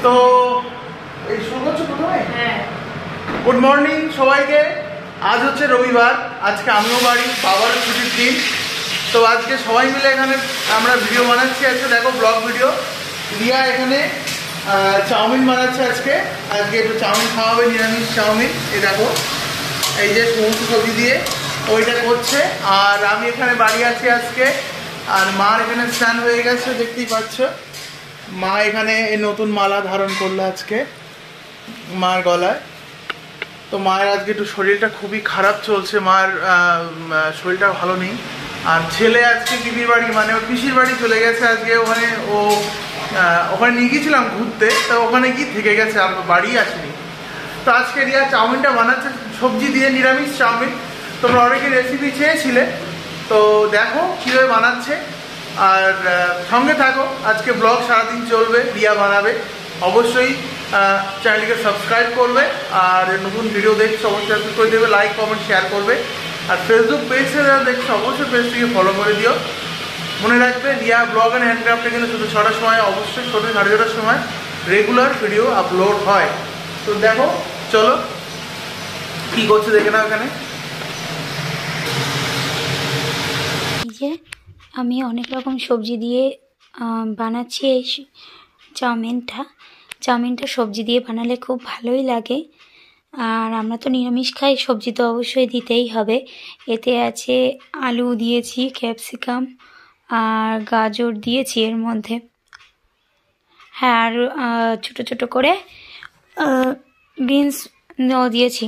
তো এই শুরু করছো প্রথমে? হ্যাঁ। গুড মর্নিং সবাইকে। আজ হচ্ছে রবিবার, আজকে আমিও বাড়ি, বাবার ছুটির দিন। তো আজকে সবাই মিলে এখানে আমরা ভিডিও বানাচ্ছি। আজকে দেখো ব্লগ ভিডিও। রিয়া এখানে চাউমিন বানাচ্ছে। আজকে একটু চাউমিন খাওয়া হবে, নিরামিষ চাউমিন। এই দেখো, এই যে সমস্ত সবজি দিয়ে ওইটা করছে। আর আমি এখানে বাড়ি আছি আজকে। আর মার এখানে স্নান হয়ে গেছে, দেখতেই পাচ্ছ। মা এখানে এই নতুন মালা ধারণ করলো আজকে মার গলায়। তো মায়ের আজকে একটু শরীরটা খুবই খারাপ চলছে, মার শরীরটা ভালো নেই। আর ছেলে আজকে দিদির বাড়ি, মানে ওর পিসির বাড়ি চলে গেছে আজকে। ওখানে নিয়ে গিয়েছিলাম ঘুরতে, তো ওখানে গিয়ে থেকে গেছে, আর বাড়ি আসেনি। তো আজকে রিয়া চাউমিনটা বানাচ্ছে সবজি দিয়ে, নিরামিষ চাউমিন। তোমরা অনেকে রেসিপি চেয়েছিলে, তো দেখো কীভাবে বানাচ্ছে। আর সঙ্গে থাকো, আজকে ব্লগ সারাদিন চলবে, রিয়া বানাবে। অবশ্যই চ্যানেলকে সাবস্ক্রাইব করবে, আর নতুন ভিডিও দেখছো অবশ্যই সাবস্ক্রাইব করে দেবে, লাইক কমেন্ট শেয়ার করবে। আর ফেসবুক পেজে যারা দেখছো অবশ্যই পেজটিকে ফলো করে দিও। মনে রাখবে রিয়া ব্লগ অ্যান্ড হ্যান্ডক্রাফ্টে কিন্তু শুধু 6টার সময়, অবশ্যই 6:30 সময় রেগুলার ভিডিও আপলোড হয়। তো দেখো, চলো কী করছে দেখে নাও। এখানে আমি অনেক রকম সবজি দিয়ে বানাচ্ছি এই চাউমিনটা সবজি দিয়ে বানালে খুব ভালোই লাগে। আর আমরা তো নিরামিষ খাই, সবজি তো অবশ্যই দিতেই হবে। এতে আছে আলু দিয়েছি, ক্যাপসিকাম আর গাজর দিয়েছি এর মধ্যে। হ্যাঁ, আর ছোটো ছোটো করে বিনস দিয়েছি।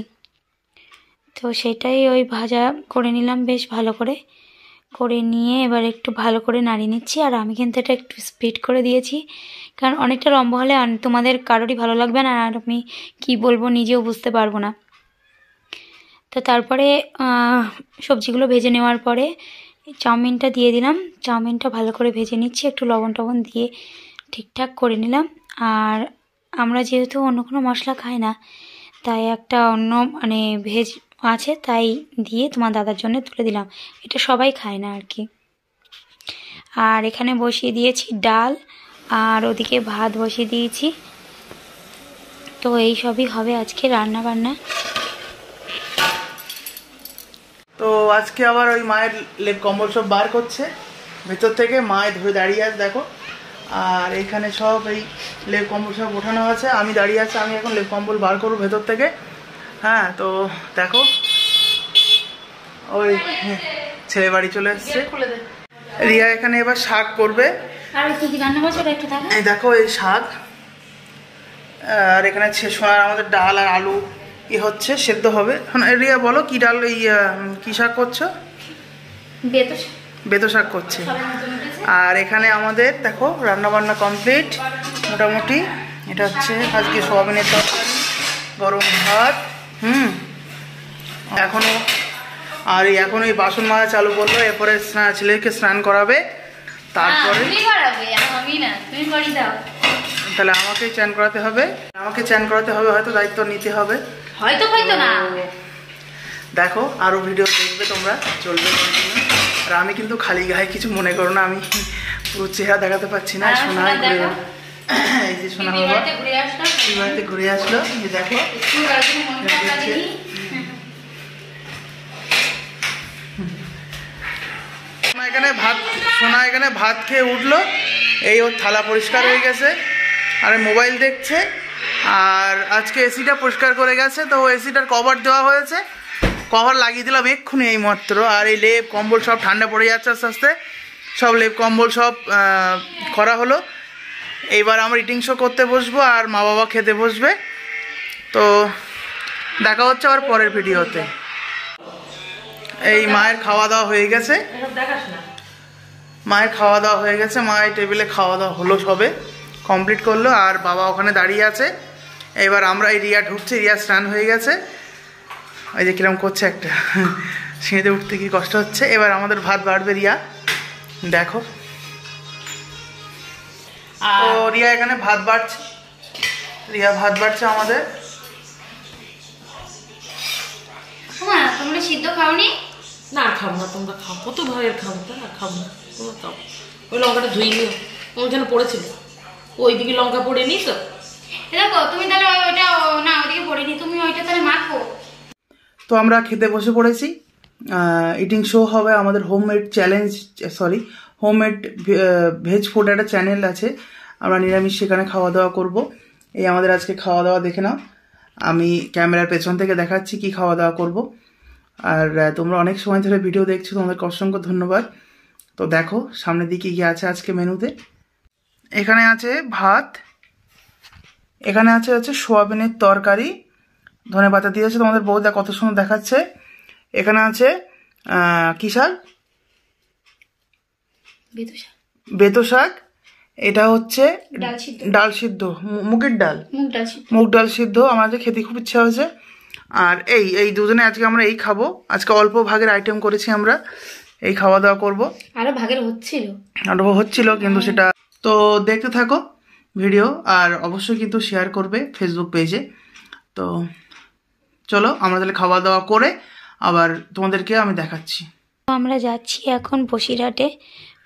তো সেটাই ওই ভাজা করে নিলাম বেশ ভালো করে নিয়ে এবার একটু ভালো করে নাড়িয়ে নিচ্ছি। আর আমি কিন্তু এটা একটু স্পিড করে দিয়েছি, কারণ অনেকটা লম্বা হলে তোমাদের কারোরই ভালো লাগবে না, আর আমি কি বলবো নিজেও বুঝতে পারবো না। তো তারপরে সবজিগুলো ভেজে নেওয়ার পরে চাউমিনটা দিয়ে দিলাম। চাউমিনটা ভালো করে ভেজে নিচ্ছি, একটু লবণ টবণ দিয়ে ঠিকঠাক করে নিলাম। আর আমরা যেহেতু অন্য কোনো মশলা খাই না, তাই একটা অন্য মানে ভেজ আছে, তাই দিয়ে তোমার দাদার জন্য তুলে দিলাম। এটা সবাই খায় না আর কি। আর এখানে বসিয়ে দিয়েছি ডাল, আর ওদিকে ভাত বসিয়ে দিয়েছি। তো এই সবই হবে আজকে রান্না বান্না। তো আজকে আবার ওই মায়ের লেপ কম্বল সব বার করছে ভেতর থেকে, মায়ের ধরে দাঁড়িয়ে আছে দেখো। আর এখানে সব এই লেপ কম্বল সব ওঠানো আছে, আমি দাঁড়িয়ে আছি। আমি এখন লেপ কম্বল বার করবো ভেতর থেকে। হ্যাঁ, তো দেখো ওই ছেলে বাড়ি চলে এসছে। রিয়া এখানে এবার শাক করবে। এই দেখো এই শাক। আর এখানে সোনার আমাদের ডাল আর আলু হচ্ছে, সেদ্ধ হবে। রিয়া বলো কি ডাল, এই কি শাক করছো? বেতো শাক করছে। আর এখানে আমাদের দেখো রান্নাবান্না কমপ্লিট মোটামুটি। এটা হচ্ছে আজকে সোয়াবিনের তরকারি, গরম ভাত। এখন এই বাসন মাজা চালু করলো। এরপরে ছেলেকে স্নান করাবে, তারপরে তাহলে আমাকে চান করাতে হবে। হয়তো দায়িত্ব নিতে হবে, হয়তো না। দেখো আরো ভিডিও দেখবে তোমরা, চলবে। আর আমি কিন্তু খালি গায়ে কিছু মনে করো না, আমি পুরো চেহারা দেখাতে পারছি না। সোনায় ঘুরে, এই যে সোনা বাবা বাড়িতে ঘুরে আসলো। দেখো সোনা এখানে ভাত খেয়ে উঠলো। এই ওর থালা পরিষ্কার হয়ে গেছে, আর মোবাইল দেখছে। আর আজকে এসিটা পরিষ্কার করে গেছে, তো এসিটার কভার দেওয়া হয়েছে, কভার লাগিয়ে দিলাম এক্ষুনি এই মাত্র। আর এই লেপ কম্বল সব ঠান্ডা পড়ে যাচ্ছে আস্তে আস্তে, সব লেপ কম্বল সব করা হলো। এইবার আমরা ইটিং শো করতে বসবো, আর মা বাবা খেতে বসবে। তো দেখা হচ্ছে আবার পরের ভিডিওতে। এই মায়ের খাওয়া দাওয়া হয়ে গেছে, মায়ের টেবিলে খাওয়া দাওয়া হলো, সবে কমপ্লিট করলো। আর বাবা ওখানে দাঁড়িয়ে আছে। এবার আমরা এই রিয়া ঢুকছে, রিয়া স্নান হয়ে গেছে। ওই যে কিরম করছে, একটা সিঁড়িতে উঠতে কি কষ্ট হচ্ছে। এবার আমাদের ভাত বাড়বে রিয়া, দেখো। তো রিয়া এখানে ভাত বাড়ছে আমাদের। তোমরা সিদ্ধ খাওনি? না, খাবো না। তোমরা খাও, কত ভয়ের খাবো না, খাবো না। তোমরা খাও। ওই লঙ্কাটা ধুয়ে নিও, তোমার যেন পড়েছিল, ওইদিকে লঙ্কা পড়ে নি তো। দেখো তুমি তাহলে ওইটা না ওইদিকে পড়ে নি, তুমি ওইটা তাহলে মাখো। তো আমরা খেতে বসে পড়েছি। ইটিং শো হবে আমাদের homemade challenge, sorry homemade veg food একটা চ্যানেল আছে, আমরা নিরামিষ সেখানে খাওয়া দাওয়া করব। এই আমাদের আজকে খাওয়া দাওয়া দেখে নাও, আমি ক্যামেরার পেছন থেকে দেখাচ্ছি কি খাওয়া দাওয়া করব। আর তোমরা অনেক সময় ধরে ভিডিও দেখছো, তোমাদেরকে অসংখ্য ধন্যবাদ। তো দেখো সামনের দিকে কি আছে আজকে মেনুতে। এখানে আছে ভাত, এখানে আছে সোয়াবিনের তরকারি, ধনেপাতা দিয়েছে তোমাদের বউদা কত সুন্দর দেখাচ্ছে। এখানে আছে কি শাক, বেতো শাক, এটা হচ্ছে ডাল সিদ্ধ, মুগের ডাল, মুগ ডাল সিদ্ধ। আমাদের খেতে খুব ইচ্ছা হয়েছে। আর এই দুজনে আজকে আমরা এই খাবো। আজকে অল্প ভাগের আইটেম করেছি আমরা, এই খাওয়া দাওয়া করবো। আরো ভাগের হচ্ছিল কিন্তু সেটা তো দেখতে থাকো ভিডিও, আর অবশ্যই কিন্তু শেয়ার করবে ফেসবুক পেজে। তো চলো আমরা তাহলে খাওয়া দাওয়া করে আবার তোমাদেরকে আমি দেখাচ্ছি। আমরা যাচ্ছি এখন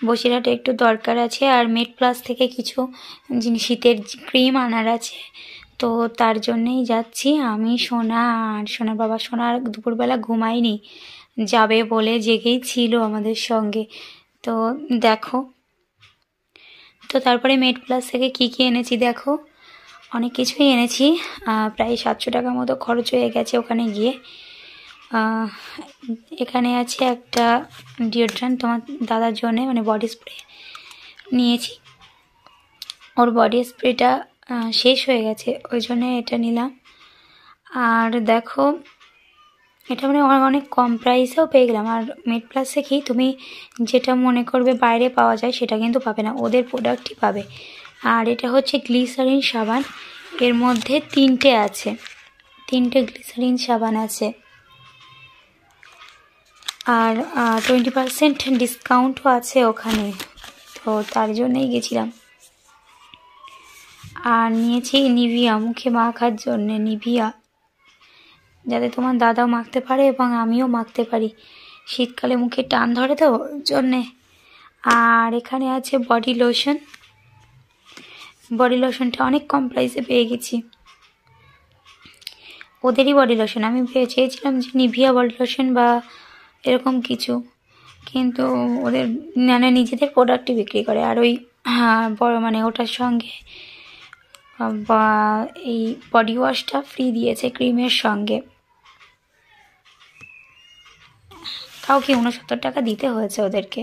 বসিরহাটে একটু দরকার আছে, আর মেড প্লাস থেকে কিছু শীতের ক্রিম আনার আছে, তো তার জন্যেই যাচ্ছি। আমি সোনা আর সোনার বাবা, সোনার দুপুরবেলা ঘুমায়নি, যাবে বলে জেগেই ছিল আমাদের সঙ্গে। তো দেখো, তো তারপরে মেড প্লাস থেকে কি এনেছি দেখো, অনেক কিছুই এনেছি। প্রায় 700 টাকা মতো খরচ হয়ে গেছে ওখানে গিয়ে। এখানে আছে একটা ডিওড্রেন্ট তোমার দাদার জন্যে, মানে বডি স্প্রে নিয়েছি। ওর বডি স্প্রেটা শেষ হয়ে গেছে, ওই জন্যে এটা নিলাম। আর দেখো এটা মানে অনেক কম প্রাইসেও পেয়ে গেলাম। আর মেড প্লাসে কি তুমি যেটা মনে করবে বাইরে পাওয়া যায় সেটা কিন্তু পাবে না, ওদের প্রোডাক্টই পাবে। আর এটা হচ্ছে গ্লিসারিন সাবান, এর মধ্যে 3টে আছে, 3টে গ্লিসারিন সাবান আছে। আর 20% ডিসকাউন্টও আছে ওখানে, তো তার জন্যই গেছিলাম। আর নিয়েছি নিভিয়া, মুখে মাখার জন্যে নিভিয়া, যাতে তোমার দাদাও মাখতে পারে এবং আমিও মাখতে পারি, শীতকালে মুখে টান ধরে তো ওর জন্যে। আর এখানে আছে বডি লোশন, বডি লোশনটা অনেক কম প্রাইসে পেয়ে গেছি, ওদেরই বডি লোশন। আমি চেয়েছিলাম যে নিভিয়া বডি লোশন বা এরকম কিছু, কিন্তু ওদের মানে নিজেদের প্রোডাক্টই বিক্রি করে। আর ওই বড় মানে ওটার সঙ্গে বা এই বডি ওয়াশটা ফ্রি দিয়েছে ক্রিমের সঙ্গে, তাও কি 69 টাকা দিতে হয়েছে ওদেরকে।